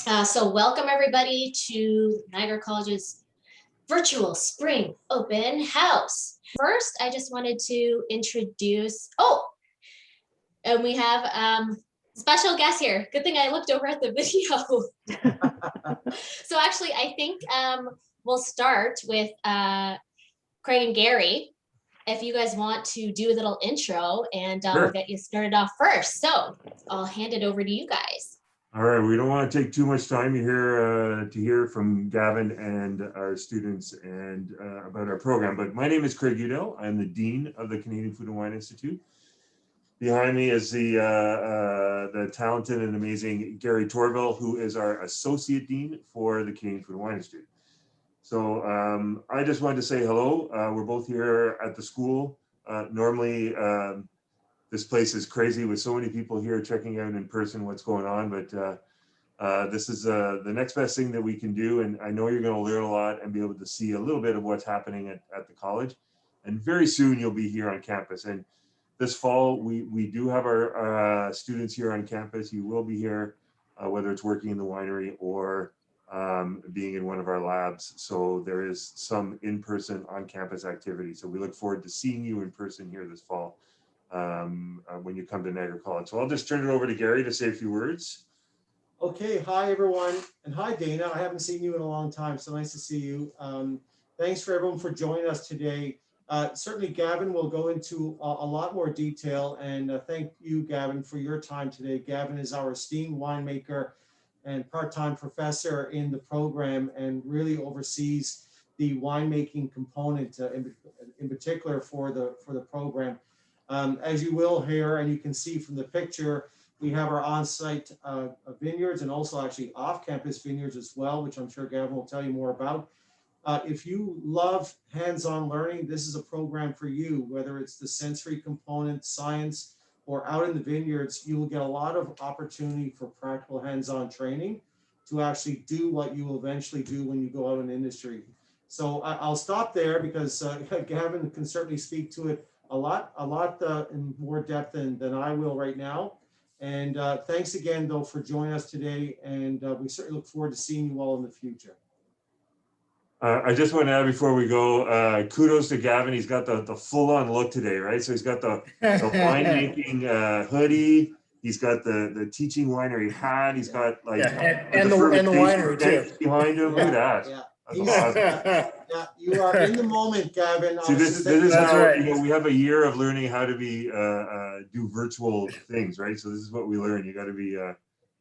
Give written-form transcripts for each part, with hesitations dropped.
So welcome everybody to Niagara College's virtual spring open house. First, I just wanted to introduce, and we have special guest here. Good thing I looked over at the video. So actually, I think we'll start with Craig and Gary. If you guys want to do a little intro and Sure. we'll get you started off first. So I'll hand it over to you guys. All right, we don't want to take too much time here to hear from Gavin and our students and about our program. But my name is Craig Udell. I'm the Dean of the Canadian Food and Wine Institute. Behind me is the talented and amazing Gary Torville, who is our Associate Dean for the Canadian Food and Wine Institute. So I just wanted to say hello. We're both here at the school. Normally, this place is crazy with so many people here checking out in person what's going on, but this is the next best thing that we can do. And I know you're going to learn a lot and be able to see a little bit of what's happening at the college. And very soon you'll be here on campus. And this fall, we do have our students here on campus. You will be here, whether it's working in the winery or being in one of our labs. So there is some in-person on-campus activity. So we look forward to seeing you in person here this fall. When you come to Niagara College. So I'll just turn it over to Gary to say a few words. Okay, hi everyone, and hi Dana. I haven't seen you in a long time, so nice to see you. Thanks for everyone for joining us today. Certainly Gavin will go into a lot more detail, and thank you, Gavin, for your time today. Gavin is our esteemed winemaker and part-time professor in the program and really oversees the winemaking component in particular for the program. As you will hear, and you can see from the picture, we have our on-site vineyards and also actually off-campus vineyards as well, which I'm sure Gavin will tell you more about. If you love hands-on learning, this is a program for you, whether it's the sensory component, science, or out in the vineyards, you will get a lot of opportunity for practical hands-on training to actually do what you will eventually do when you go out in industry. So I'll stop there because Gavin can certainly speak to it a lot in more depth than I will right now. And thanks again, though, for joining us today. And we certainly look forward to seeing you all in the future. I just want to add before we go, kudos to Gavin. He's got the full-on look today, right? So he's got the winemaking hoodie. He's got the teaching winery hat. He's got like and the winery too behind him. Look at that. Yeah. Awesome. Yeah, you are in the moment, Gavin. See, this is how right. We have a year of learning how to be do virtual things, right? So this is what we learn. You got to be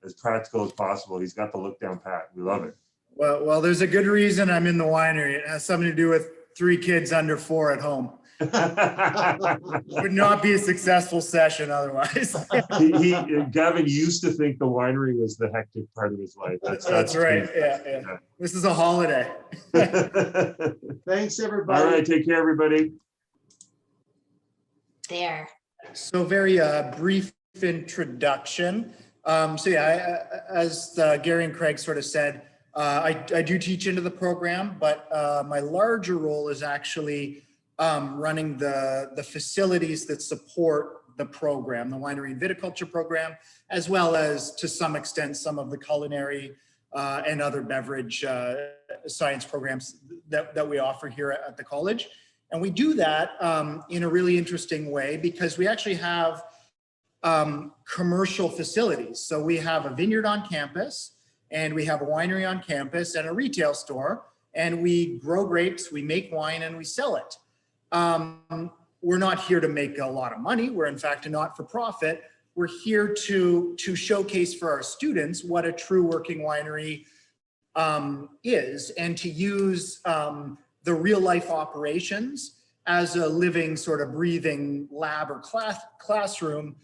as practical as possible. He's got the look down pat. We love it. Well, there's a good reason I'm in the winery. It has something to do with 3 kids under 4 at home. Would not be a successful session otherwise. Gavin used to think the winery was the hectic part of his life. That's right. Yeah. This is a holiday. Thanks, everybody. All right, take care, everybody. There. So very brief introduction. As Gary and Craig sort of said, I do teach into the program, but my larger role is actually running the facilities that support the program, the Winery and Viticulture program, as well as to some extent some of the culinary and other beverage science programs that we offer here at the college. And we do that in a really interesting way because we actually have commercial facilities. So we have a vineyard on campus, and we have a winery on campus and a retail store, and we grow grapes, we make wine, and we sell it. We're not here to make a lot of money. We're in fact a not-for-profit. We're here to showcase for our students what a true working winery is, and to use the real life operations as a living sort of breathing lab or classroom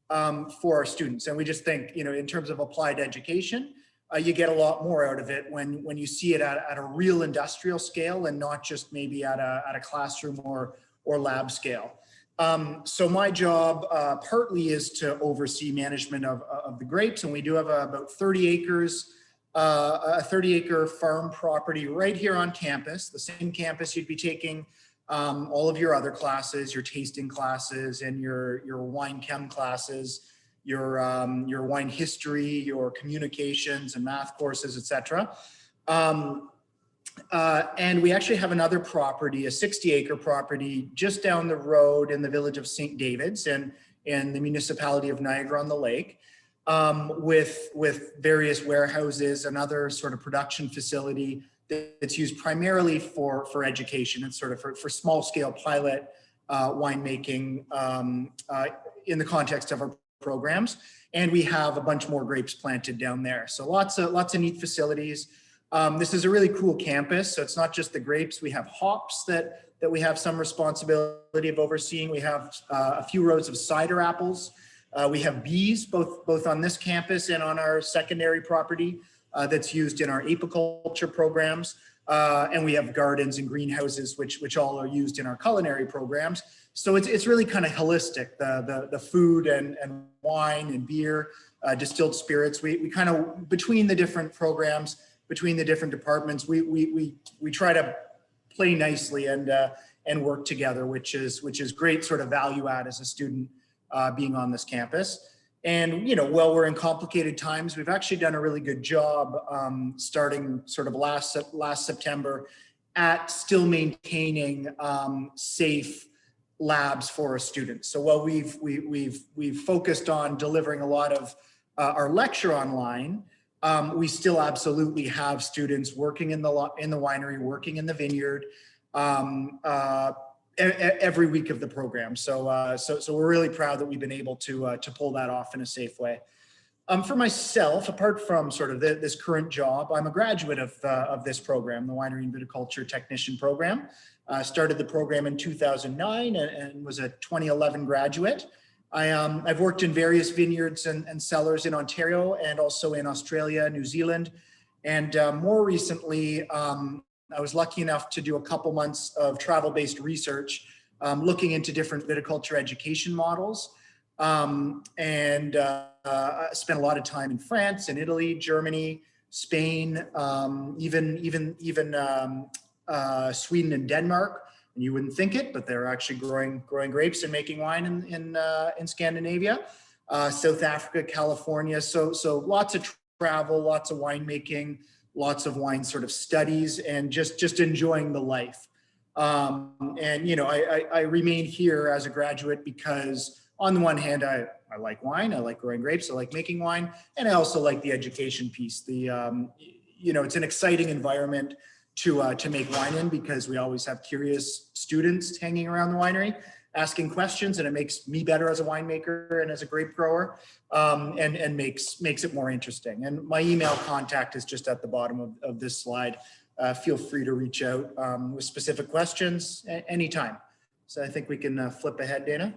for our students. And we just think, in terms of applied education, you get a lot more out of it when you see it at a real industrial scale and not just maybe at a classroom or lab scale. So my job partly is to oversee management of the grapes, and we do have about 30 acres, a 30-acre farm property right here on campus, the same campus you'd be taking all of your other classes, your tasting classes and your wine chem classes. your wine history, your communications and math courses, etc. And we actually have another property, a 60-acre property just down the road in the village of St. David's and in the municipality of Niagara-on-the-Lake, with various warehouses and other sort of production facility that's used primarily for education and sort of for small-scale pilot winemaking in the context of our programs. And we have a bunch more grapes planted down there. So lots of neat facilities. This is a really cool campus. So it's not just the grapes. We have hops that we have some responsibility of overseeing. We have a few rows of cider apples. We have bees, both on this campus and on our secondary property that's used in our apiculture programs. And we have gardens and greenhouses, which all are used in our culinary programs. So it's really kind of holistic, the food and wine and beer, distilled spirits. We kind of, between the different programs, between the different departments, we try to play nicely and work together, which is great sort of value add as a student being on this campus. And, you know, while we're in complicated times, we've actually done a really good job starting sort of last September at still maintaining safe labs for our students. So while we've focused on delivering a lot of our lecture online, we still absolutely have students working in the winery, working in the vineyard every week of the program. So we're really proud that we've been able to pull that off in a safe way. For myself, apart from sort of this current job, I'm a graduate of this program, the Winery and Viticulture Technician Program. Started the program in 2009 and was a 2011 graduate. I've worked in various vineyards and cellars in Ontario and also in Australia, New Zealand. And more recently, I was lucky enough to do a couple months of travel-based research, looking into different viticulture education models. And I spent a lot of time in France and Italy, Germany, Spain, even Sweden and Denmark. And you wouldn't think it, but they're actually growing grapes and making wine in Scandinavia, South Africa, California. So lots of travel, lots of winemaking, lots of wine sort of studies, and just enjoying the life. And you know, I remained here as a graduate because on the one hand, I like wine, I like growing grapes, I like making wine, and I also like the education piece. You know, it's an exciting environment to make wine in because we always have curious students hanging around the winery asking questions, and it makes me better as a winemaker and as a grape grower, and makes it more interesting. And my email contact is just at the bottom of this slide. Feel free to reach out with specific questions anytime. So I think we can flip ahead, Dana.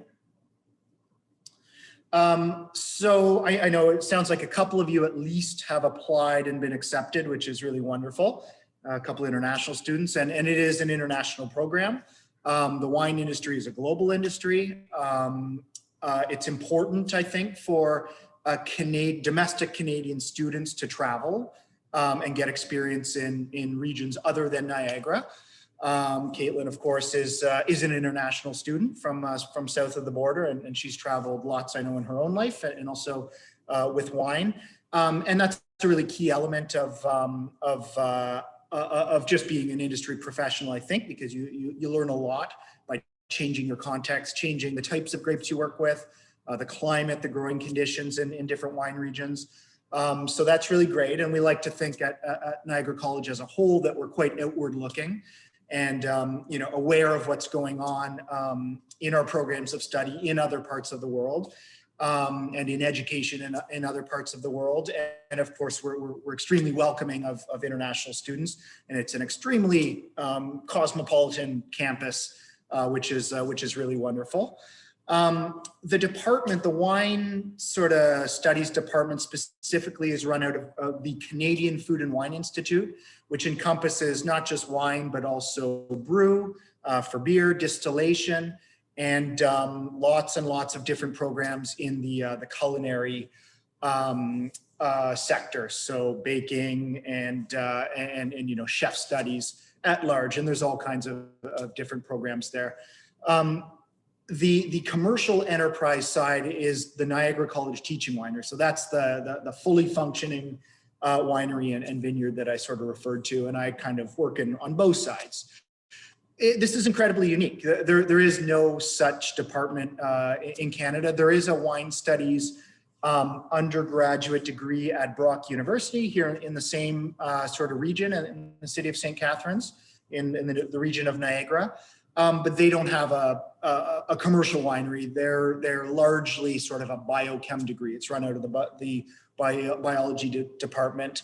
So I know it sounds like a couple of you at least have applied and been accepted, which is really wonderful. A couple of international students, and it is an international program. The wine industry is a global industry. It's important, I think, for domestic Canadian students to travel and get experience in regions other than Niagara. Caitlin, of course, is an international student from south of the border, and she's traveled lots, I know, in her own life, and also with wine. And that's a really key element of just being an industry professional, I think, because you learn a lot by changing your context, changing the types of grapes you work with, the climate, the growing conditions in different wine regions. So that's really great. And we like to think at Niagara College as a whole that we're quite outward looking and you know, aware of what's going on in our programs of study in other parts of the world. And in education in other parts of the world. And of course, we're extremely welcoming of international students, and it's an extremely cosmopolitan campus, which is really wonderful. The department, the wine sort of studies department specifically, is run out of the Canadian Food and Wine Institute, which encompasses not just wine, but also brew for beer, distillation, and lots and lots of different programs in the culinary sector. So baking and you know, chef studies at large, and there's all kinds of different programs there. The commercial enterprise side is the Niagara College Teaching Winery. So that's the fully functioning winery and vineyard that I sort of referred to, and I kind of work on both sides. This is incredibly unique. There is no such department in Canada. There is a wine studies undergraduate degree at Brock University here in the same sort of region in the city of St. Catharines in the region of Niagara. But they don't have a commercial winery. They're largely sort of a biochem degree. It's run out of the biology department.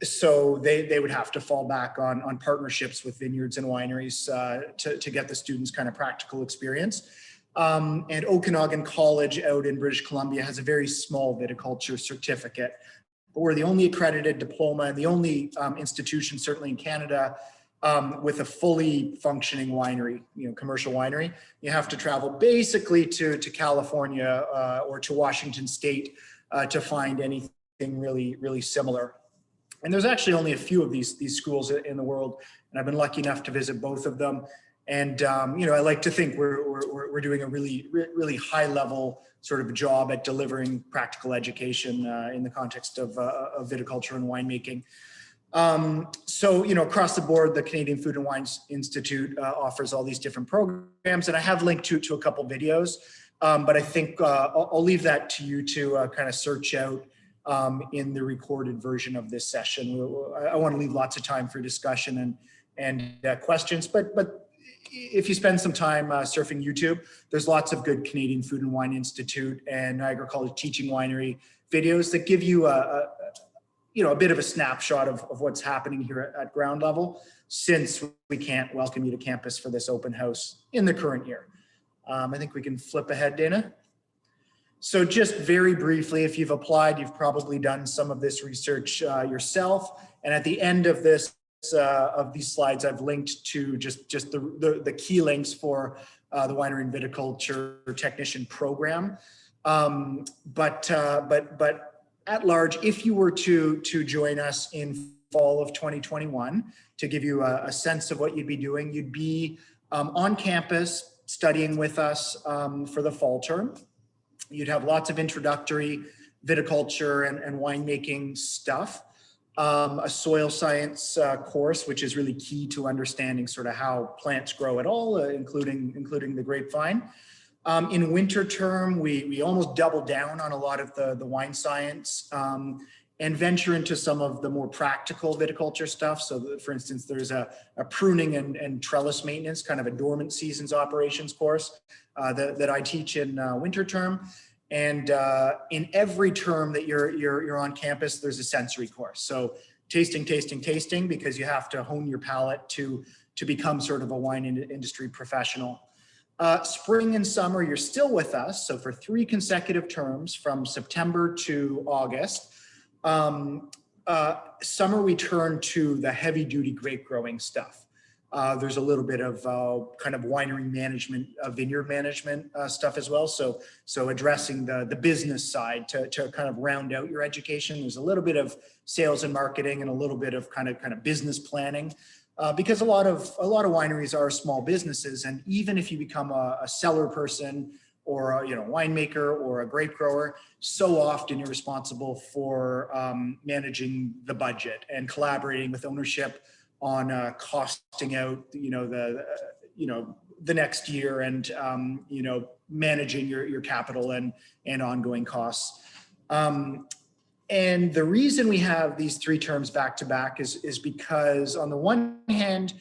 So they would have to fall back on partnerships with vineyards and wineries to get the students kind of practical experience. And Okanagan College out in British Columbia has a very small viticulture certificate. But we're the only accredited diploma and the only institution, certainly in Canada, with a fully functioning winery, commercial winery. You have to travel basically to California or to Washington State to find anything really similar. And there's actually only a few of these schools in the world, and I've been lucky enough to visit both of them. And I like to think we're doing a really high level sort of job at delivering practical education in the context of viticulture and winemaking. So, across the board, the Canadian Food and Wine Institute offers all these different programs, and I have linked to a couple videos, but I think I'll leave that to you to kind of search out in the recorded version of this session. I want to leave lots of time for discussion and questions, but if you spend some time surfing YouTube, there's lots of good Canadian Food and Wine Institute and Niagara College Teaching Winery videos that give you a bit of a snapshot of what's happening here at ground level, since we can't welcome you to campus for this open house in the current year. I think we can flip ahead, Dana. So just very briefly, if you've applied, you've probably done some of this research yourself. And at the end of this, of these slides, I've linked to just the key links for the Winery and Viticulture Technician Program. But at large, if you were to join us in fall of 2021, to give you a sense of what you'd be doing, you'd be on campus studying with us for the fall term. You'd have lots of introductory viticulture and winemaking stuff, a soil science course, which is really key to understanding sort of how plants grow at all, including the grapevine. In winter term, we almost double down on a lot of the wine science and venture into some of the more practical viticulture stuff. So for instance, there's a pruning and trellis maintenance, kind of a dormant seasons operations course that I teach in winter term. And in every term that you're on campus, there's a sensory course. So tasting, because you have to hone your palate to become sort of a wine industry professional. Spring and summer, you're still with us. So for 3 consecutive terms from September to August, summer we turn to the heavy duty grape growing stuff. There's a little bit of kind of winery management, vineyard management stuff as well. So addressing the business side to kind of round out your education. There's a little bit of sales and marketing and a little bit of kind of business planning. Because a lot of wineries are small businesses, and even if you become a cellar person or a winemaker or a grape grower, so often you're responsible for managing the budget and collaborating with ownership on costing out the next year and managing your capital and ongoing costs. And the reason we have these 3 terms back to back is because on the one hand,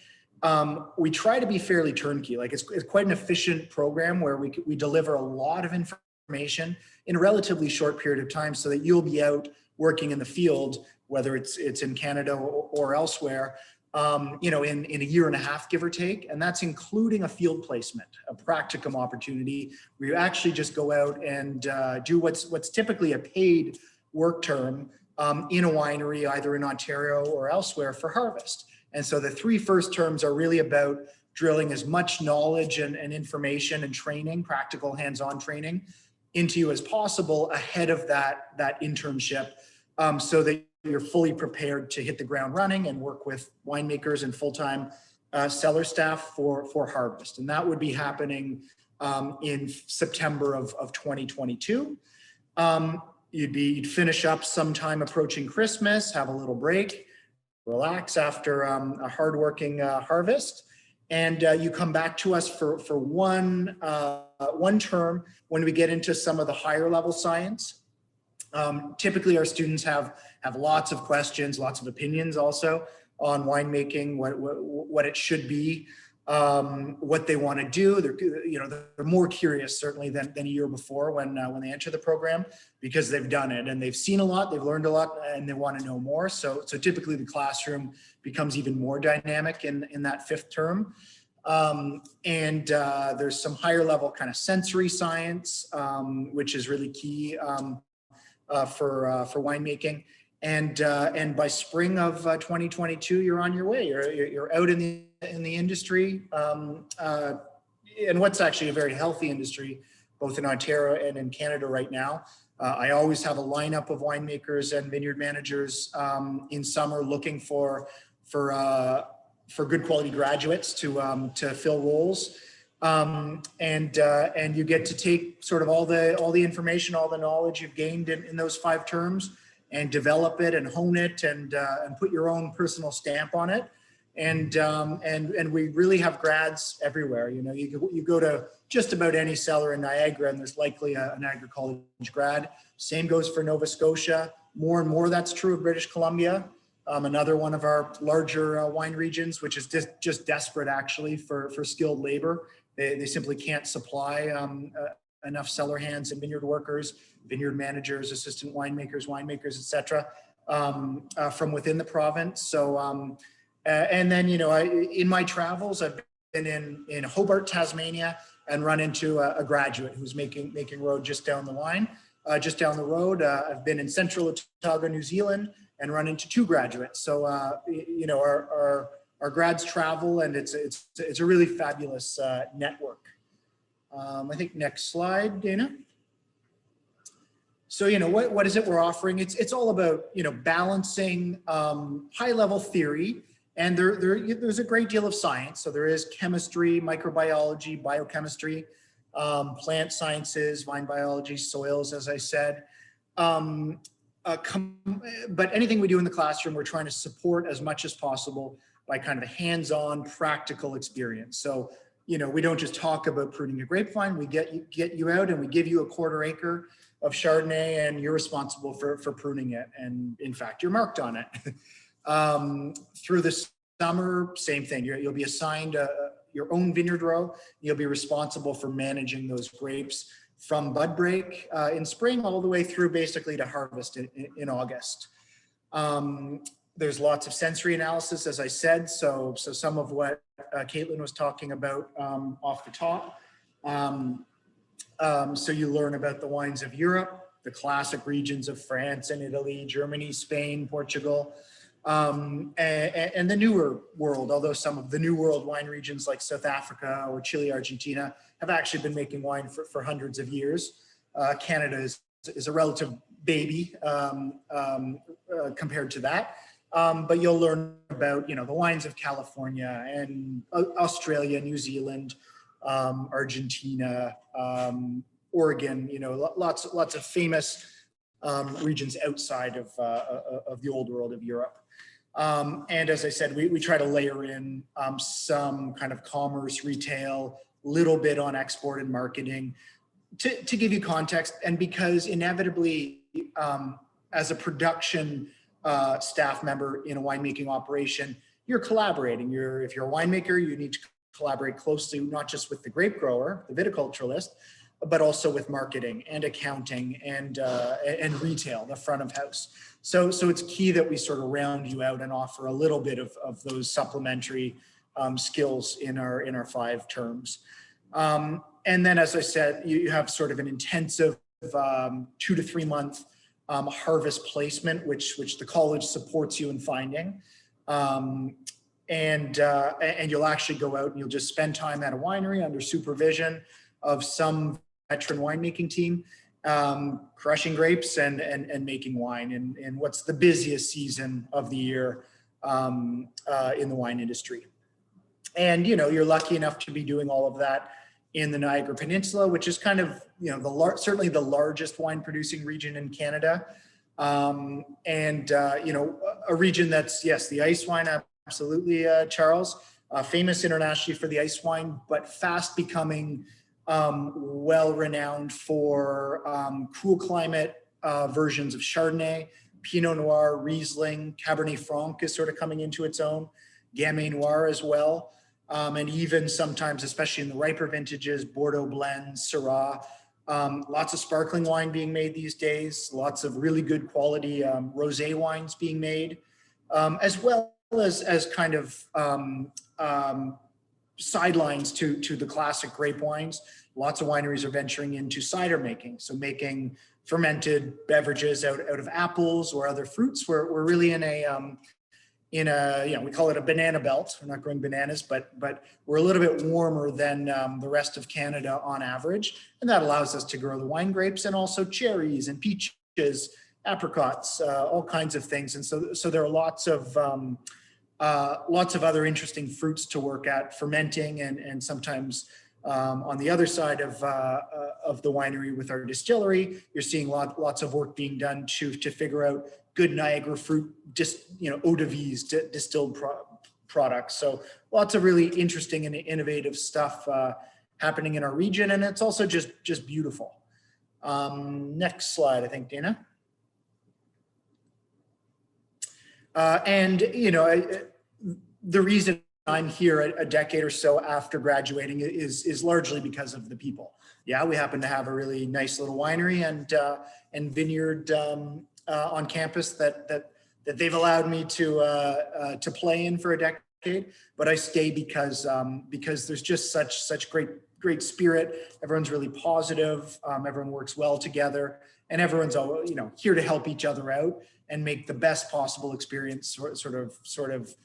we try to be fairly turnkey. Like it's quite an efficient program where we deliver a lot of information in a relatively short period of time, so that you'll be out working in the field, whether it's in Canada or elsewhere, in a year and a half, give or take. And that's including a field placement, a practicum opportunity where you actually just go out and do what's typically a paid work term in a winery, either in Ontario or elsewhere, for harvest. And so the 3 first terms are really about drilling as much knowledge and information and training, practical hands-on training, into you as possible ahead of that internship, so that you're fully prepared to hit the ground running and work with winemakers and full-time cellar staff for harvest. And that would be happening in September of 2022. You'd finish up sometime approaching Christmas, have a little break, relax after a hardworking harvest, and you come back to us for one term when we get into some of the higher level science. Typically, our students have lots of questions, lots of opinions also on winemaking, what it should be, what they want to do. They're more curious certainly than a year before when they enter the program, because they've done it and they've seen a lot, they've learned a lot, and they want to know more. So typically the classroom becomes even more dynamic in that fifth term. There's some higher level kind of sensory science, which is really key for winemaking. And by spring of 2022, you're on your way. You're out in the industry, and what's actually a very healthy industry, both in Ontario and in Canada right now. I always have a lineup of winemakers and vineyard managers in summer looking for good quality graduates to fill roles. And you get to take sort of all the information, all the knowledge you've gained in those 5 terms, and develop it and hone it and put your own personal stamp on it. And we really have grads everywhere. You go to just about any cellar in Niagara and there's likely a Niagara College grad. Same goes for Nova Scotia. More and more that's true of British Columbia, another one of our larger wine regions, which is just desperate actually for skilled labor. They simply can't supply enough cellar hands and vineyard workers, vineyard managers, assistant winemakers, et cetera, from within the province. So, and then, in my travels, I've been in Hobart, Tasmania, and run into a graduate who's making road just down the line, just down the road. I've been in Central Otago, New Zealand, and run into 2 graduates. So, our grads travel, and it's a really fabulous network. I think next slide, Dana. So, what is it we're offering? It's all about, balancing high level theory, and there's a great deal of science. So there is chemistry, microbiology, biochemistry, plant sciences, vine biology, soils, as I said. But anything we do in the classroom, we're trying to support as much as possible by kind of a hands-on practical experience. So, we don't just talk about pruning a grapevine, we get you out and we give you a 1/4 acre of Chardonnay and you're responsible for pruning it. And in fact, you're marked on it. Through the summer, same thing. You'll be assigned your own vineyard row. You'll be responsible for managing those grapes from bud break in spring all the way through basically to harvest in August. There's lots of sensory analysis, as I said. So some of what Caitlin was talking about off the top. So you learn about the wines of Europe, the classic regions of France and Italy, Germany, Spain, Portugal, and the newer world, although some of the new world wine regions like South Africa or Chile, Argentina have actually been making wine for hundreds of years. Canada is a relative baby compared to that. But you'll learn about, the wines of California and Australia, New Zealand, Argentina, Oregon, lots of famous regions outside of the old world of Europe. And as I said, we try to layer in some kind of commerce, retail, little bit on export and marketing to give you context. And because inevitably, as a production staff member in a winemaking operation, you're collaborating. If you're a winemaker, you need to collaborate closely, not just with the grape grower, the viticulturalist, but also with marketing and accounting and retail, the front of house. So it's key that we sort of round you out and offer a little bit of those supplementary skills in our 5 terms. And then, as I said, you have sort of an intensive 2 to 3 month harvest placement, which the college supports you in finding. And you'll actually go out and you'll just spend time at a winery under supervision of some veteran winemaking team, crushing grapes and making wine in what's the busiest season of the year in the wine industry. And, you know, you're lucky enough to be doing all of that in the Niagara Peninsula, which is kind of, you know, certainly the largest wine producing region in Canada. You know, a region that's, yes, the ice wine, absolutely, Charles, famous internationally for the ice wine, but fast becoming well-renowned for cool climate versions of Chardonnay, Pinot Noir, Riesling, Cabernet Franc is sort of coming into its own, Gamay Noir as well. And even sometimes, especially in the riper vintages, Bordeaux blends, Syrah, lots of sparkling wine being made these days, lots of really good quality rosé wines being made, as well as kind of sidelines to the classic grape wines. Lots of wineries are venturing into cider making, so making fermented beverages out of apples or other fruits. We're really in a you know, we call it a banana belt. We're not growing bananas, but we're a little bit warmer than the rest of Canada on average. And that allows us to grow the wine grapes and also cherries and peaches, apricots, all kinds of things. And so there are lots of other interesting fruits to work at fermenting, and sometimes on the other side of the winery with our distillery, you're seeing lots of work being done to figure out good Niagara fruit, you know, eau de vie, distilled products. So lots of really interesting and innovative stuff happening in our region, and it's also just beautiful. Next slide, I think, Dana. And you know, the reason I'm here a decade or so after graduating is largely because of the people. Yeah, we happen to have a really nice little winery and vineyard on campus that they've allowed me to play in for a decade. But I stay because there's just such great spirit. Everyone's really positive. Everyone works well together, and everyone's, you know, here to help each other out and make the best possible experience sort of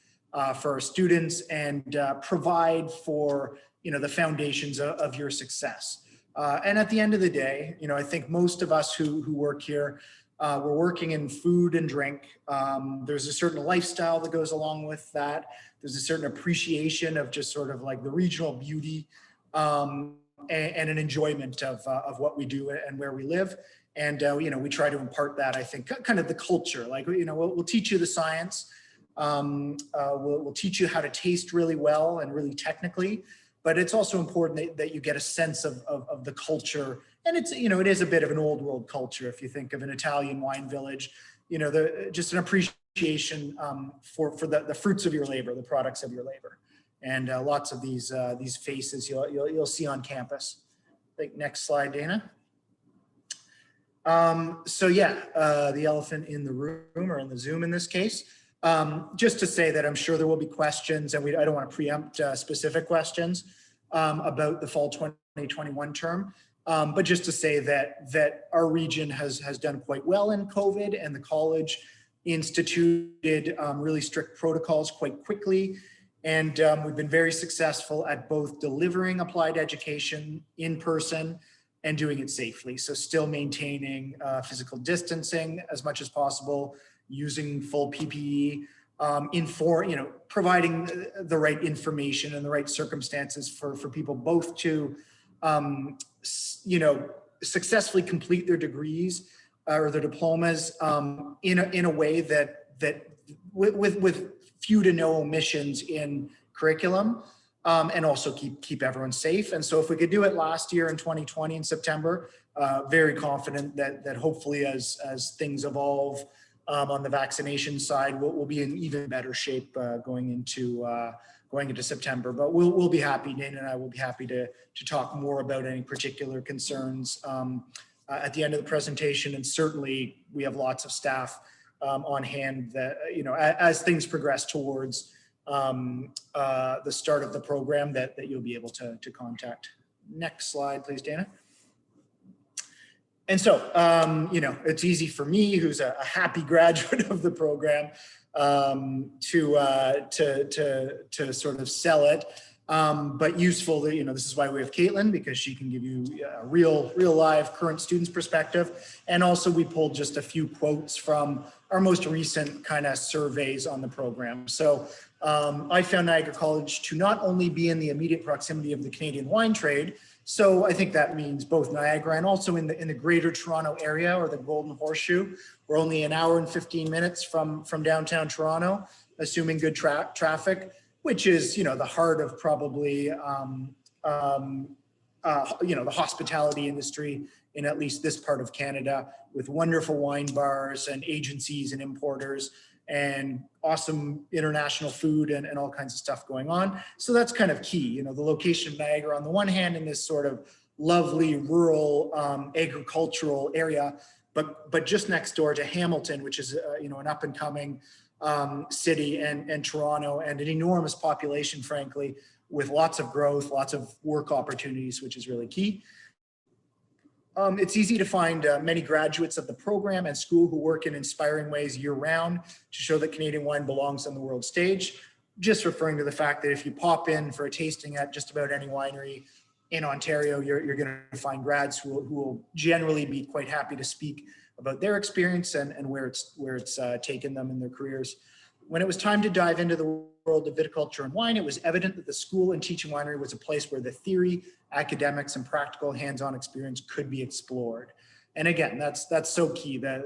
for our students, and provide for, you know, the foundations of your success. And at the end of the day, you know, I think most of us who work here, we're working in food and drink. There's a certain lifestyle that goes along with that. There's a certain appreciation of just sort of like the regional beauty and an enjoyment of what we do and where we live. And, you know, we try to impart that, I think, kind of the culture. Like, you know, we'll teach you the science. We'll teach you how to taste really well and really technically, but it's also important that you get a sense of the culture. And it's, you know, it is a bit of an old world culture. If you think of an Italian wine village, you know, just an appreciation for the fruits of your labor, the products of your labor. And lots of these faces you'll see on campus. I think next slide, Dana. So yeah, the elephant in the room, or in the Zoom in this case. Just to say that I'm sure there will be questions, and I don't want to preempt specific questions about the fall 2021 term, but just to say that our region has done quite well in COVID, and the college instituted really strict protocols quite quickly, and we've been very successful at both delivering applied education in person and doing it safely. So still maintaining physical distancing as much as possible, using full PPE, you know, providing the right information and the right circumstances for people both to, you know, successfully complete their degrees or their diplomas in a way that with few to no omissions in curriculum, and also keep everyone safe. And so if we could do it last year in 2020 in September, very confident that hopefully as things evolve, on the vaccination side, we'll be in even better shape going into September. But we'll be happy, Dana and I will be happy to talk more about any particular concerns at the end of the presentation. And certainly we have lots of staff on hand that, you know, as things progress towards the start of the program that you'll be able to contact. Next slide, please, Dana. And so, you know, it's easy for me, who's a happy graduate of the program, to sort of sell it. but useful that, this is why we have Caitlin, because she can give you a real live current students perspective. And also we pulled just a few quotes from our most recent kind of surveys on the program. So I found Niagara College to not only be in the immediate proximity of the Canadian wine trade, so I think that means both Niagara and also in the greater Toronto area, or the Golden Horseshoe. We're only an hour and 15 minutes from downtown Toronto, assuming good traffic, which is, the heart of probably, the hospitality industry in at least this part of Canada, with wonderful wine bars and agencies and importers and awesome international food and all kinds of stuff going on. So that's kind of key, the location of Niagara on the one hand in this sort of lovely rural agricultural area, but just next door to Hamilton, which is, an up and coming city, and Toronto, and an enormous population, frankly, with lots of growth, lots of work opportunities, which is really key. It's easy to find many graduates of the program and school who work in inspiring ways year-round to show that Canadian wine belongs on the world stage. Just referring to the fact that if you pop in for a tasting at just about any winery in Ontario, you're going to find grads who will generally be quite happy to speak about their experience and where it's taken them in their careers. When it was time to dive into the world of viticulture and wine, it was evident that the school and teaching winery was a place where the theory, academics, and practical hands-on experience could be explored. And again, that's so key that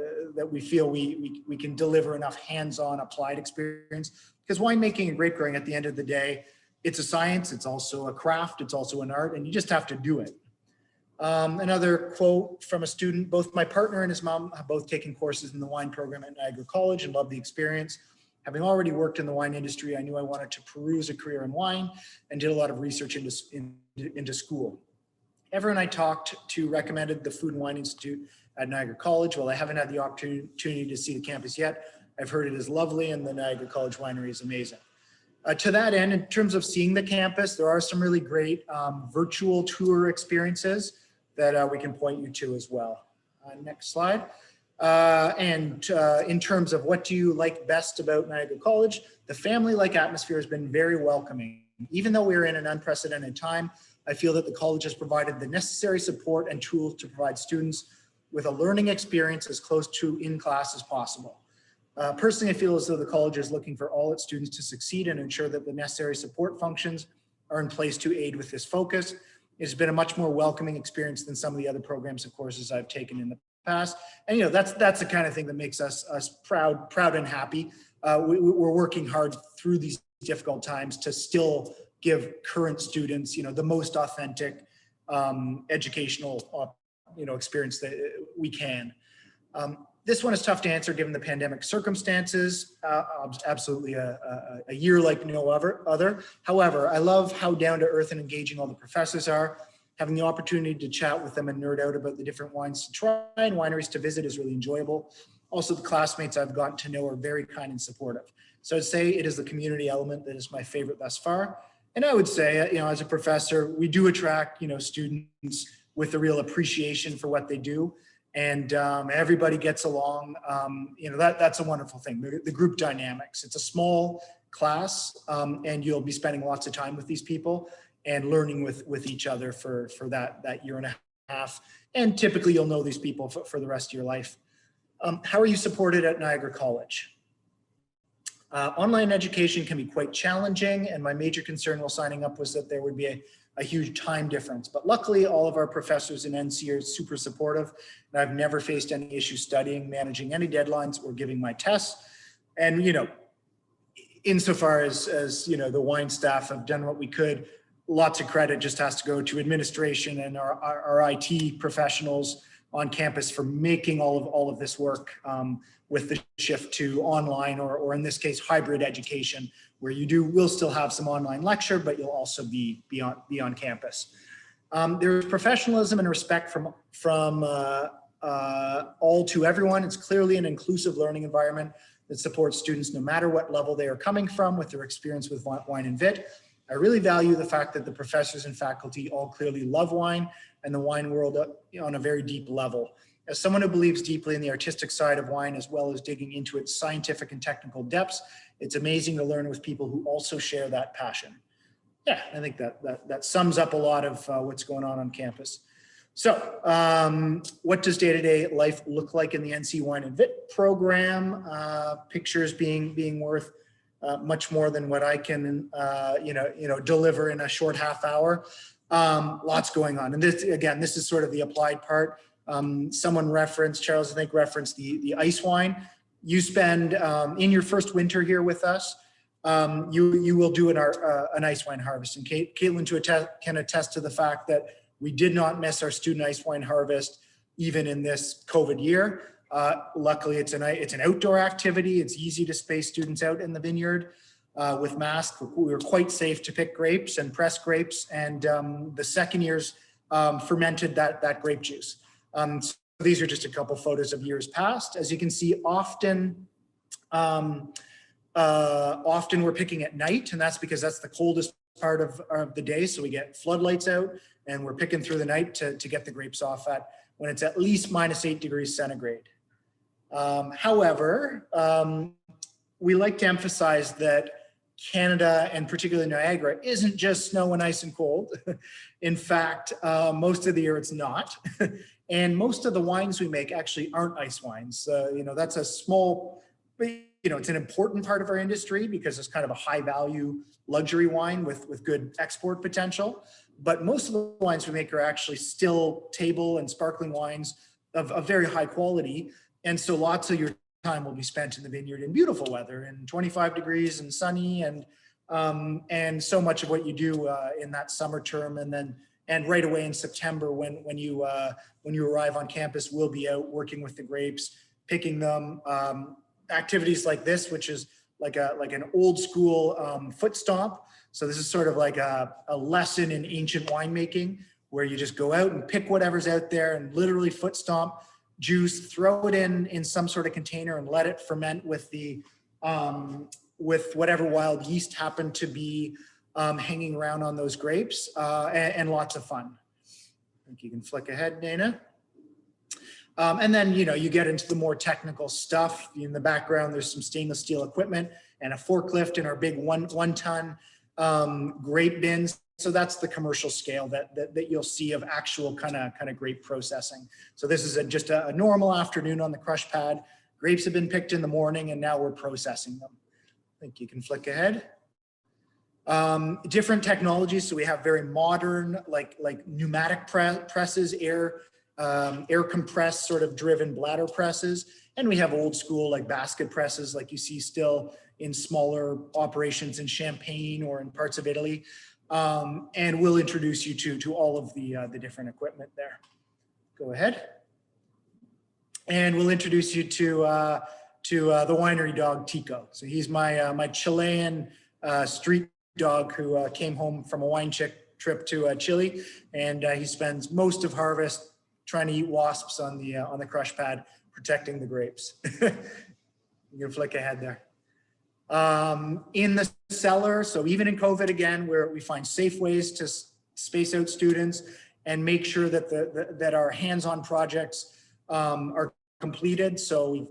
we feel we can deliver enough hands-on applied experience, because winemaking and grape growing, at the end of the day, it's a science, it's also a craft, it's also an art, and you just have to do it. Another quote from a student: both my partner and his mom have both taken courses in the wine program at Niagara College and loved the experience. Having already worked in the wine industry, I knew I wanted to peruse a career in wine and did a lot of research into school. Everyone I talked to recommended the Food and Wine Institute at Niagara College. While I haven't had the opportunity to see the campus yet, I've heard it is lovely and the Niagara College Winery is amazing. To that end, in terms of seeing the campus, there are some really great virtual tour experiences that we can point you to as well. Next slide. In terms of what do you like best about Niagara College, the family-like atmosphere has been very welcoming. Even though we're in an unprecedented time, I feel that the college has provided the necessary support and tools to provide students with a learning experience as close to in class as possible. Personally, I feel as though the college is looking for all its students to succeed and ensure that the necessary support functions are in place to aid with this focus. It's been a much more welcoming experience than some of the other programs and courses I've taken in the past. And that's the kind of thing that makes us proud and happy. We're working hard through these difficult times to still give current students, the most authentic educational, experience that we can. This one is tough to answer given the pandemic circumstances. Absolutely a year like no other. However, I love how down to earth and engaging all the professors are. Having the opportunity to chat with them and nerd out about the different wines to try and wineries to visit is really enjoyable. Also, the classmates I've gotten to know are very kind and supportive. So I'd say it is the community element that is my favorite thus far. And I would say, as a professor, we do attract, students with a real appreciation for what they do. And everybody gets along. That's a wonderful thing. The group dynamics. It's a small class, and you'll be spending lots of time with these people and learning with each other for that year and a half. And typically, you'll know these people for the rest of your life. How are you supported at Niagara College? Online education can be quite challenging, and my major concern while signing up was that there would be a huge time difference. But luckily, all of our professors in NC are super supportive, and I've never faced any issue studying, managing any deadlines, or giving my tests. And, insofar as the wine staff have done what we could, lots of credit just has to go to administration and our IT professionals on campus for making all of this work with the shift to online or in this case, hybrid education, where we'll still have some online lecture, but you'll also be on campus. There's professionalism and respect from all to everyone. It's clearly an inclusive learning environment that supports students no matter what level they are coming from with their experience with wine and vit. I really value the fact that the professors and faculty all clearly love wine and the wine world on a very deep level. As someone who believes deeply in the artistic side of wine, as well as digging into its scientific and technical depths, it's amazing to learn with people who also share that passion. Yeah, I think that sums up a lot of what's going on campus. So what does day-to-day life look like in the NC Wine and Vit program? Pictures being worth much more than what I can, deliver in a short half hour. Lots going on. And this, again, this is sort of the applied part. Someone referenced, Charles, I think referenced the ice wine. You spend, in your first winter here with us, you will do an ice wine harvest. And Caitlin can attest to the fact that we did not miss our student ice wine harvest even in this COVID year. Luckily, it's an outdoor activity. It's easy to space students out in the vineyard with masks. We were quite safe to pick grapes and press grapes. And the second years fermented that grape juice. So these are just a couple photos of years past. As you can see, often we're picking at night, and that's because that's the coldest part of the day. So we get floodlights out and we're picking through the night to get the grapes off at when it's at least -8 degrees centigrade. However, we like to emphasize that Canada, and particularly Niagara, isn't just snow and ice and cold. In fact, most of the year it's not. And most of the wines we make actually aren't ice wines. That's a small, it's an important part of our industry because it's kind of a high value luxury wine with good export potential. But most of the wines we make are actually still table and sparkling wines of very high quality. And so lots of your time will be spent in the vineyard in beautiful weather and 25 degrees and sunny, and so much of what you do in that summer term and right away in September when you arrive on campus, we'll be out working with the grapes, picking them. Activities like this, which is like an old school foot stomp. So this is sort of like a lesson in ancient winemaking where you just go out and pick whatever's out there and literally foot stomp juice, throw it in some sort of container and let it ferment with with whatever wild yeast happened to be hanging around on those grapes, and lots of fun. I think you can flick ahead, Dana. And then, you get into the more technical stuff. In the background, there's some stainless steel equipment and a forklift in our big one ton grape bins. So that's the commercial scale that you'll see of actual kind of grape processing. So this is just a normal afternoon on the crush pad. Grapes have been picked in the morning and now we're processing them. I think you can flick ahead. Different technologies. So we have very modern, like pneumatic presses, air compressed sort of driven bladder presses. And we have old school like basket presses like you see still in smaller operations in Champagne or in parts of Italy. And we'll introduce you to all of the different equipment there. Go ahead. And we'll introduce you to the winery dog, Tico. So he's my Chilean street dog who came home from a wine trip to Chile. And he spends most of harvest trying to eat wasps on the crush pad, protecting the grapes. You can flick ahead there. In the cellar, so even in COVID again, where we find safe ways to space out students and make sure that that our hands-on projects are completed. So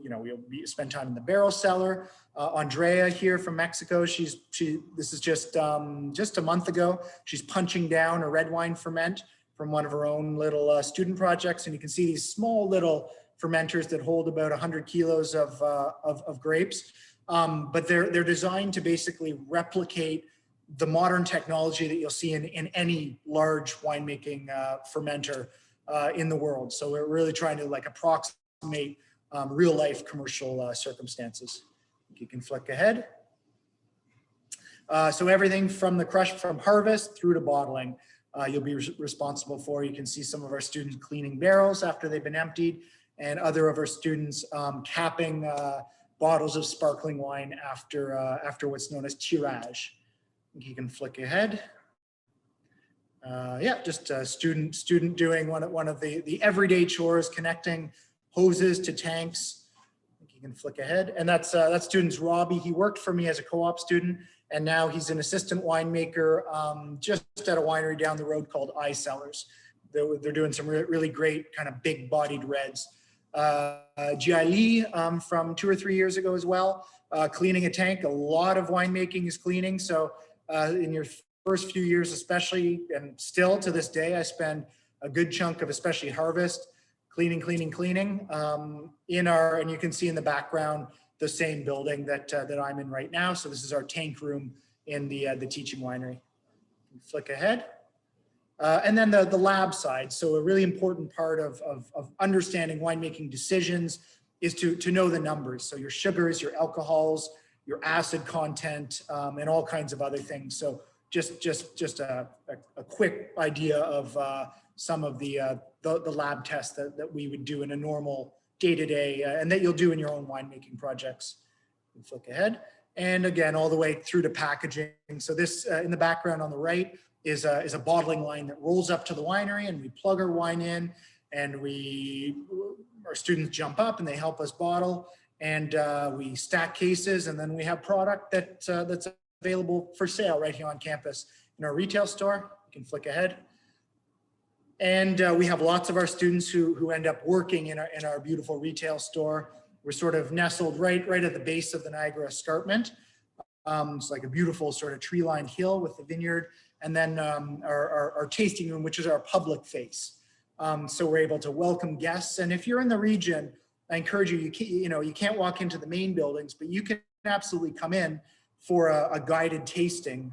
we spend time in the barrel cellar. Andrea here from Mexico, this is just a month ago. She's punching down a red wine ferment from one of her own little student projects. And you can see these small little fermenters that hold about 100 kilos of grapes. But they're designed to basically replicate the modern technology that you'll see in any large winemaking fermenter in the world. So we're really trying to approximate real life commercial circumstances. You can flick ahead. So everything from the crush, from harvest through to bottling, you'll be responsible for. You can see some of our students cleaning barrels after they've been emptied, and other of our students capping bottles of sparkling wine after what's known as tirage. You can flick ahead. Yeah, just a student doing one of the everyday chores, connecting hoses to tanks. You can flick ahead, and that's student's Robbie. He worked for me as a co-op student, and now he's an assistant winemaker just at a winery down the road called I Cellars. They're doing some really great kind of big-bodied reds. Jia Li from 2 or 3 years ago as well, cleaning a tank. A lot of winemaking is cleaning. So in your first few years, especially, and still to this day, I spend a good chunk of especially harvest cleaning in our, and you can see in the background, the same building that I'm in right now. So this is our tank room in the teaching winery. Flick ahead. And then the lab side. So a really important part of understanding winemaking decisions is to know the numbers. So your sugars, your alcohols, your acid content, and all kinds of other things. So just a quick idea of some of the lab tests that we would do in a normal day-to-day and that you'll do in your own winemaking projects. Flick ahead. And again, all the way through to packaging. So this in the background on the right is a bottling line that rolls up to the winery, and we plug our wine in, and our students jump up and they help us bottle, and we stack cases, and then we have product that's available for sale right here on campus in our retail store. You can flick ahead. And we have lots of our students who end up working in our beautiful retail store. We're sort of nestled right at the base of the Niagara Escarpment. It's like a beautiful sort of tree-lined hill with the vineyard, and then our tasting room, which is our public face. So we're able to welcome guests. And if you're in the region, I encourage you, you can't walk into the main buildings, but you can absolutely come in for a guided tasting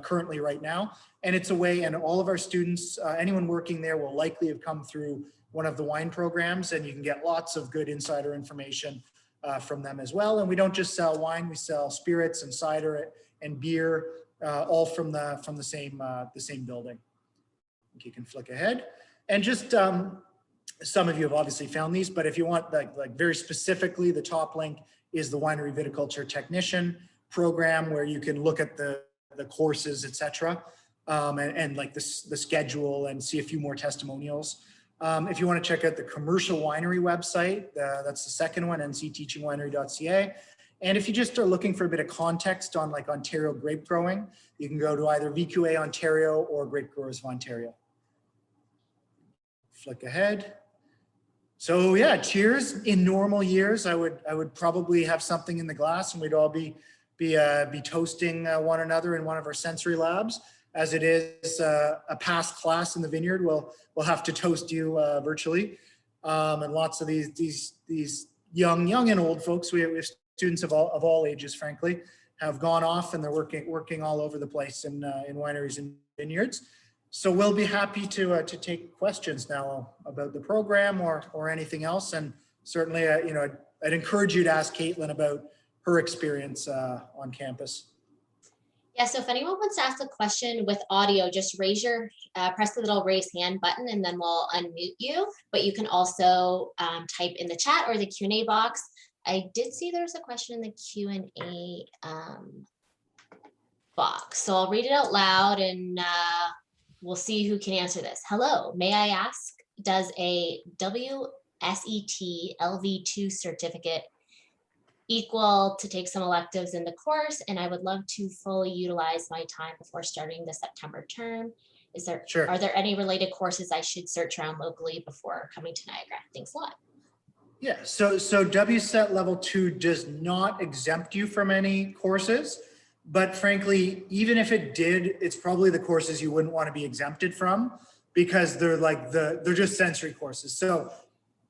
currently right now. And it's a way, and all of our students, anyone working there will likely have come through one of the wine programs, and you can get lots of good insider information from them as well. And we don't just sell wine, we sell spirits and cider and beer, all from the same building. You can flick ahead. And just some of you have obviously found these, but if you want like very specifically, the top link is the Winery Viticulture Technician program, where you can look at the courses, etc., and like the schedule and see a few more testimonials. If you want to check out the commercial winery website, that's the second one, ncteachingwinery.ca. And if you just are looking for a bit of context on like Ontario grape growing, you can go to either VQA Ontario or Grape Growers of Ontario. Flick ahead. So yeah, cheers. In normal years, I would probably have something in the glass, and we'd all be toasting one another in one of our sensory labs. As it is a past class in the vineyard, we'll have to toast you virtually. And lots of these young and old folks, we have students of all ages, frankly, have gone off, and they're working all over the place in wineries and vineyards. So we'll be happy to take questions now about the program or anything else. And certainly, I'd encourage you to ask Caitlin about her experience on campus. Yeah, so if anyone wants to ask a question with audio, just press the little raise hand button, and then we'll unmute you. But you can also type in the chat or the Q&A box. I did see there's a question in the Q&A box. So I'll read it out loud, and we'll see who can answer this. Hello, may I ask, does a WSET LV2 certificate equal to take some electives in the course? And I would love to fully utilize my time before starting the September term. Sure. Are there any related courses I should search around locally before coming to Niagara? Thanks a lot. Yeah, so WSET level 2 does not exempt you from any courses, but frankly, even if it did, it's probably the courses you wouldn't want to be exempted from, because they're like they're just sensory courses. So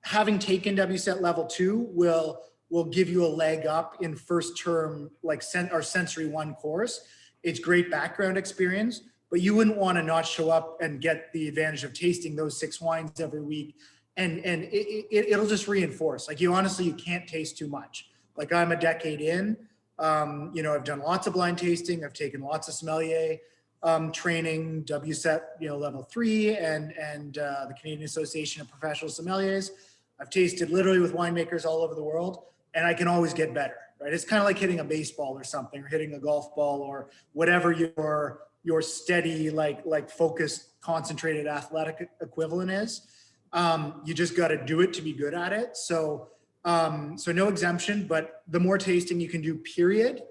having taken WSET level 2 will give you a leg up in first term, like our sensory 1 course. It's great background experience, but you wouldn't want to not show up and get the advantage of tasting those 6 wines every week. And it'll just reinforce, like you can't taste too much. Like I'm a decade in, I've done lots of blind tasting. I've taken lots of sommelier training, WSET, level 3 and the Canadian Association of Professional Sommeliers. I've tasted literally with winemakers all over the world, and I can always get better, right? It's kind of like hitting a baseball or something, or hitting a golf ball, or whatever your steady, like focused, concentrated athletic equivalent is. You just got to do it to be good at it. So no exemption, but the more tasting you can do, period,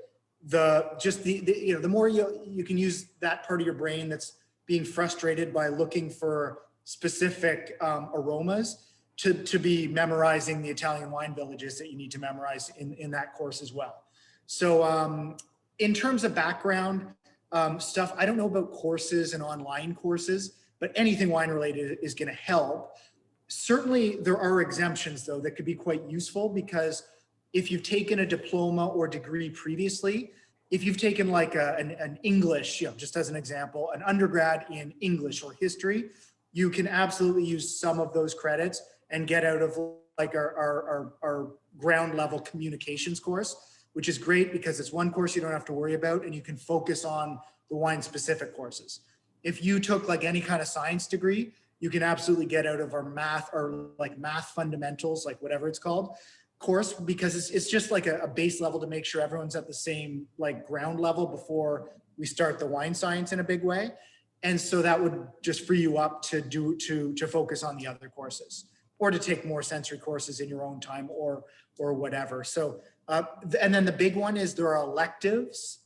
the more you can use that part of your brain that's being frustrated by looking for specific aromas to be memorizing the Italian wine villages that you need to memorize in that course as well. So in terms of background, stuff. I don't know about courses and online courses, but anything wine related is going to help. Certainly there are exemptions though that could be quite useful, because if you've taken a diploma or degree previously, if you've taken like an English, just as an example, an undergrad in English or history, you can absolutely use some of those credits and get out of like our ground level communications course, which is great because it's one course you don't have to worry about and you can focus on the wine specific courses. If you took like any kind of science degree, you can absolutely get out of our math or like math fundamentals, like whatever it's called, course, because it's just like a base level to make sure everyone's at the same like ground level before we start the wine science in a big way. And so that would just free you up to focus on the other courses, or to take more sensory courses in your own time or whatever. So, and then the big one is there are electives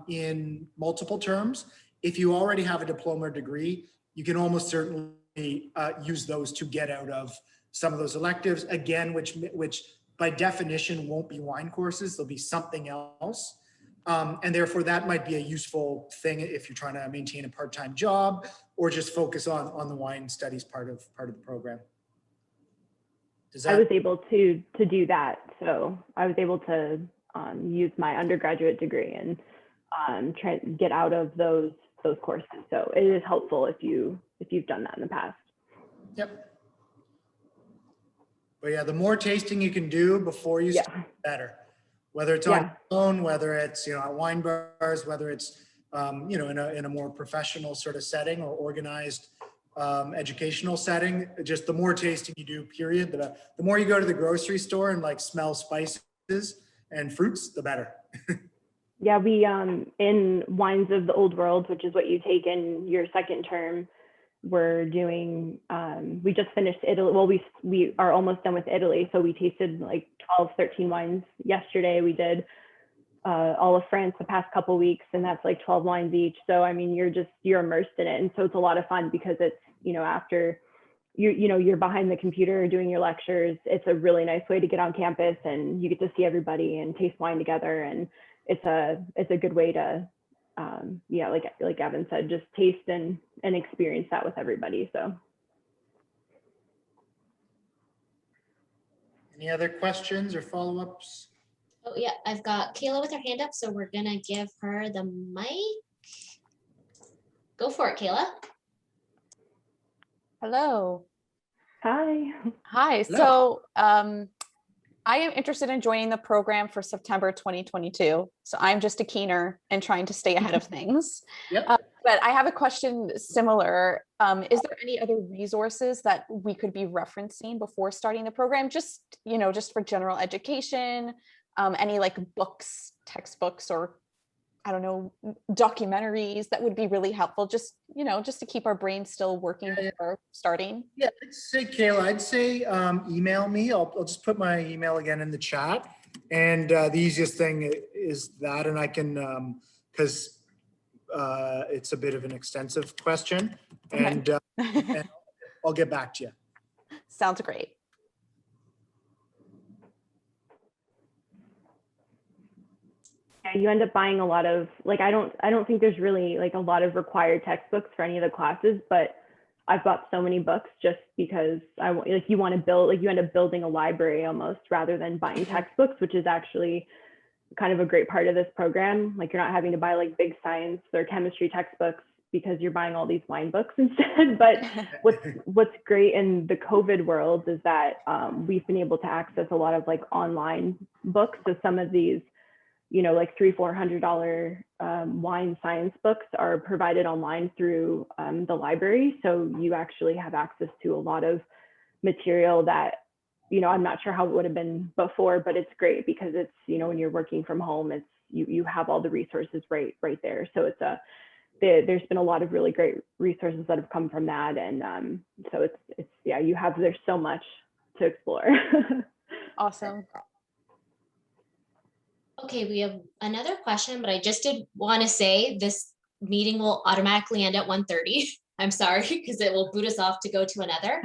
in multiple terms. If you already have a diploma or degree, you can almost certainly use those to get out of some of those electives, again, which by definition won't be wine courses, they'll be something else. And therefore that might be a useful thing if you're trying to maintain a part-time job or just focus on the wine studies part of the program. I was able to do that. So I was able to use my undergraduate degree and try to get out of those courses. So it is helpful if you've done that in the past. Yep. But yeah, the more tasting you can do before you start, the better. Whether it's on your own, whether it's at wine bars, whether it's in a more professional sort of setting or organized educational setting, just the more tasting you do, period. The more you go to the grocery store and like smell spices and fruits, the better. Yeah, we in Wines of the Old World, which is what you take in your second term, we're doing, we just finished Italy. Well, we are almost done with Italy. So we tasted like 12, 13 wines yesterday. We did all of France the past couple of weeks, and that's like 12 wines each. So, I mean, you're immersed in it. And so it's a lot of fun because it's, after you're behind the computer doing your lectures, it's a really nice way to get on campus and you get to see everybody and taste wine together. And it's a good way to, like Gavin said, just taste and experience that with everybody. So. Any other questions or follow-ups? Oh yeah, I've got Kayla with her hand up, so we're gonna give her the mic. Go for it, Kayla. Hello. Hi. Hi. Hello. So I am interested in joining the program for September 2022. So I'm just a keener and trying to stay ahead of things. Yep. But I have a question similar. Is there any other resources that we could be referencing before starting the program? Just for general education, any like books, textbooks, or I don't know, documentaries that would be really helpful, just to keep our brains still working before starting. Yeah, I'd say, Kayla, email me. I'll just put my email again in the chat. And the easiest thing is that, and I can, because it's a bit of an extensive question, and, and I'll get back to you. Sounds great. You end up buying a lot of, like, I don't think there's really like a lot of required textbooks for any of the classes, but I've bought so many books just because you want to build, like you end up building a library almost rather than buying textbooks, which is actually kind of a great part of this program. Like you're not having to buy like big science or chemistry textbooks because you're buying all these wine books instead. But what's great in the COVID world is that we've been able to access a lot of like online books. So some of these, like $300-400 wine science books are provided online through the library. So you actually have access to a lot of material that, I'm not sure how it would have been before, but it's great because it's, when you're working from home, it's you have all the resources right there. So there's been a lot of really great resources that have come from that. And so there's so much to explore. Awesome. Okay, we have another question, but I just did want to say this meeting will automatically end at 1:30. I'm sorry, because it will boot us off to go to another.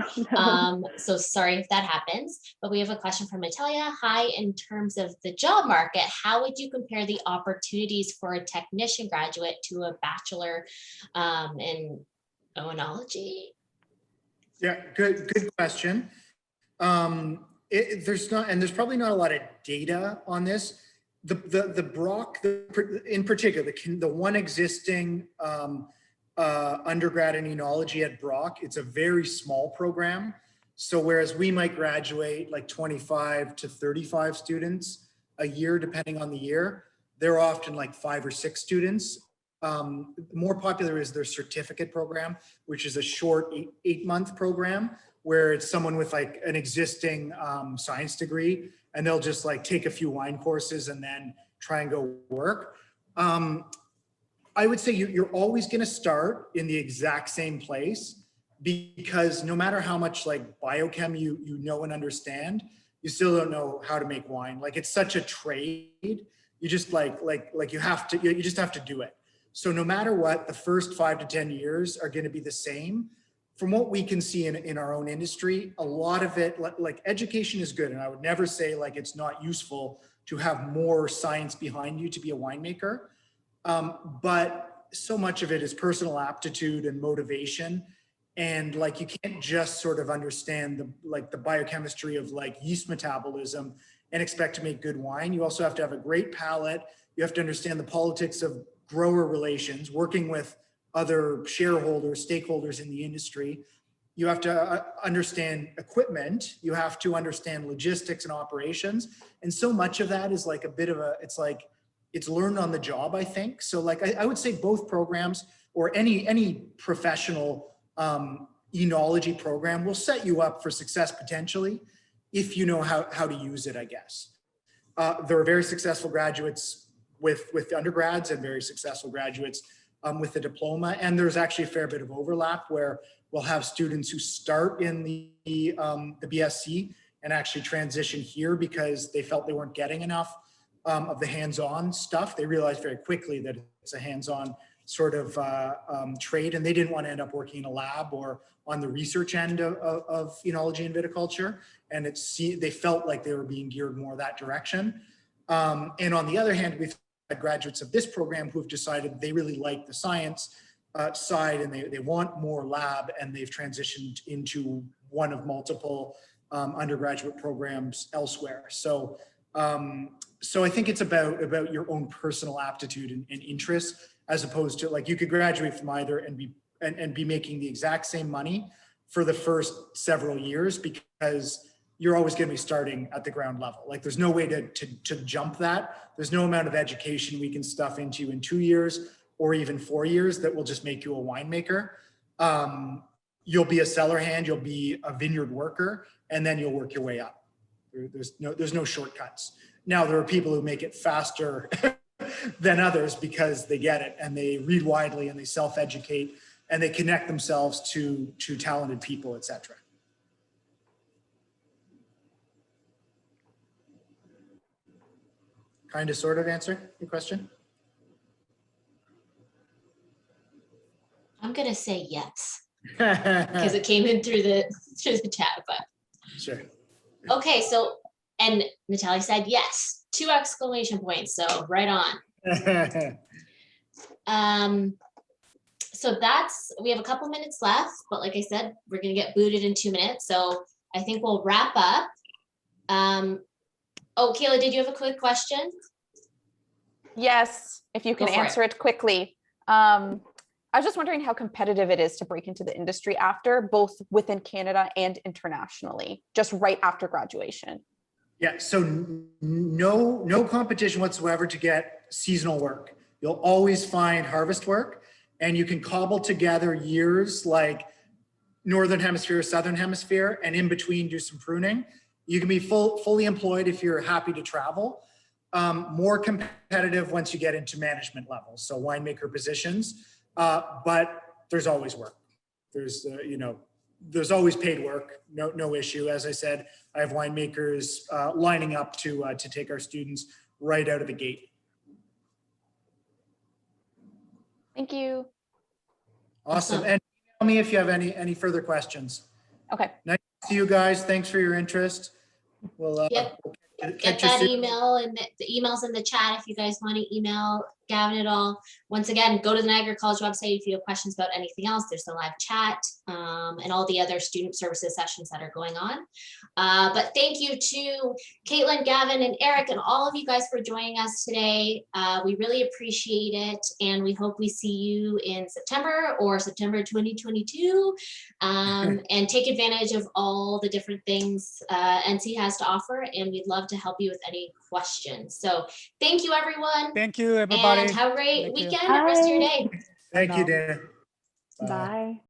So sorry if that happens, but we have a question from Natalia. Hi, in terms of the job market, how would you compare the opportunities for a technician graduate to a bachelor in oenology? Yeah, good question. There's probably not a lot of data on this. The Brock, in particular, the one existing undergrad in enology at Brock, it's a very small program. So whereas we might graduate like 25 to 35 students a year, depending on the year, they're often like 5 or 6 students. More popular is their certificate program, which is a short 8-month program where it's someone with like an existing science degree, and they'll just like take a few wine courses and then try and go work. I would say you're always going to start in the exact same place, because no matter how much like biochem you know and understand, you still don't know how to make wine. Like it's such a trade. You just you just have to do it. So no matter what, the first 5 to 10 years are going to be the same. From what we can see in our own industry, a lot of it, like education is good. And I would never say like it's not useful to have more science behind you to be a winemaker. But so much of it is personal aptitude and motivation. And like, you can't just sort of understand the biochemistry of like yeast metabolism and expect to make good wine. You also have to have a great palate. You have to understand the politics of grower relations, working with other shareholders, stakeholders in the industry. You have to understand equipment. You have to understand logistics and operations. And so much of that is like a bit of it's learned on the job, I think. So like, I would say both programs, or any professional enology program, will set you up for success potentially if you know how to use it, I guess. There are very successful graduates with undergrads and very successful graduates with the diploma. And there's actually a fair bit of overlap where we'll have students who start in the BSc and actually transition here because they felt they weren't getting enough of the hands-on stuff. They realized very quickly that it's a hands-on sort of trade, and they didn't want to end up working in a lab or on the research end of enology and viticulture. And they felt like they were being geared more that direction. And on the other hand, we've had graduates of this program who have decided they really like the science side, and they want more lab, and they've transitioned into one of multiple undergraduate programs elsewhere. So I think it's about your own personal aptitude and interest, as opposed to like, you could graduate from either and be making the exact same money for the first several years, because you're always going to be starting at the ground level. Like there's no way to jump that. There's no amount of education we can stuff into you in 2 years or even 4 years that will just make you a winemaker. You'll be a cellar hand, you'll be a vineyard worker, and then you'll work your way up. There's no shortcuts. Now there are people who make it faster than others because they get it and they read widely and they self-educate and they connect themselves to talented people, etc. Kind of sort of answer your question? I'm gonna say yes, because it came in through the chat, but Sure. okay, so, and Natalie said yes, 2 exclamation points, so right on. So we have a couple minutes left, but like I said, we're gonna get booted in 2 minutes, so I think we'll wrap up. Oh, Kayla, did you have a quick question? Yes, if you can Go for answer it quickly. I was just wondering how competitive it is to break into the industry after, both within Canada and internationally, just right after graduation. Yeah, so no competition whatsoever to get seasonal work. You'll always find harvest work, and you can cobble together years like Northern Hemisphere, Southern Hemisphere, and in between do some pruning. You can be fully employed if you're happy to travel. More competitive once you get into management levels, so winemaker positions, but there's always work. There's there's always paid work, no issue. As I said, I have winemakers lining up to take our students right out of the gate. Thank you. Awesome. And me if you have any further questions. Okay. Nice to see you guys. Thanks for your interest. We'll Yep. catch Get you that soon. email and the emails in the chat if you guys want to email Gavin at all. Once again, go to the Niagara College website if you have questions about anything else. There's the live chat and all the other student services sessions that are going on. But thank you to Caitlin, Gavin, and Eric, and all of you guys for joining us today. We really appreciate it, and we hope we see you in September or September 2022, and take advantage of all the different things NC has to offer, and we'd love to help you with any questions. So thank you, everyone. Thank you, everybody. And have a great Thank you. weekend and rest of your Bye. day. Thank you, Dana. Bye.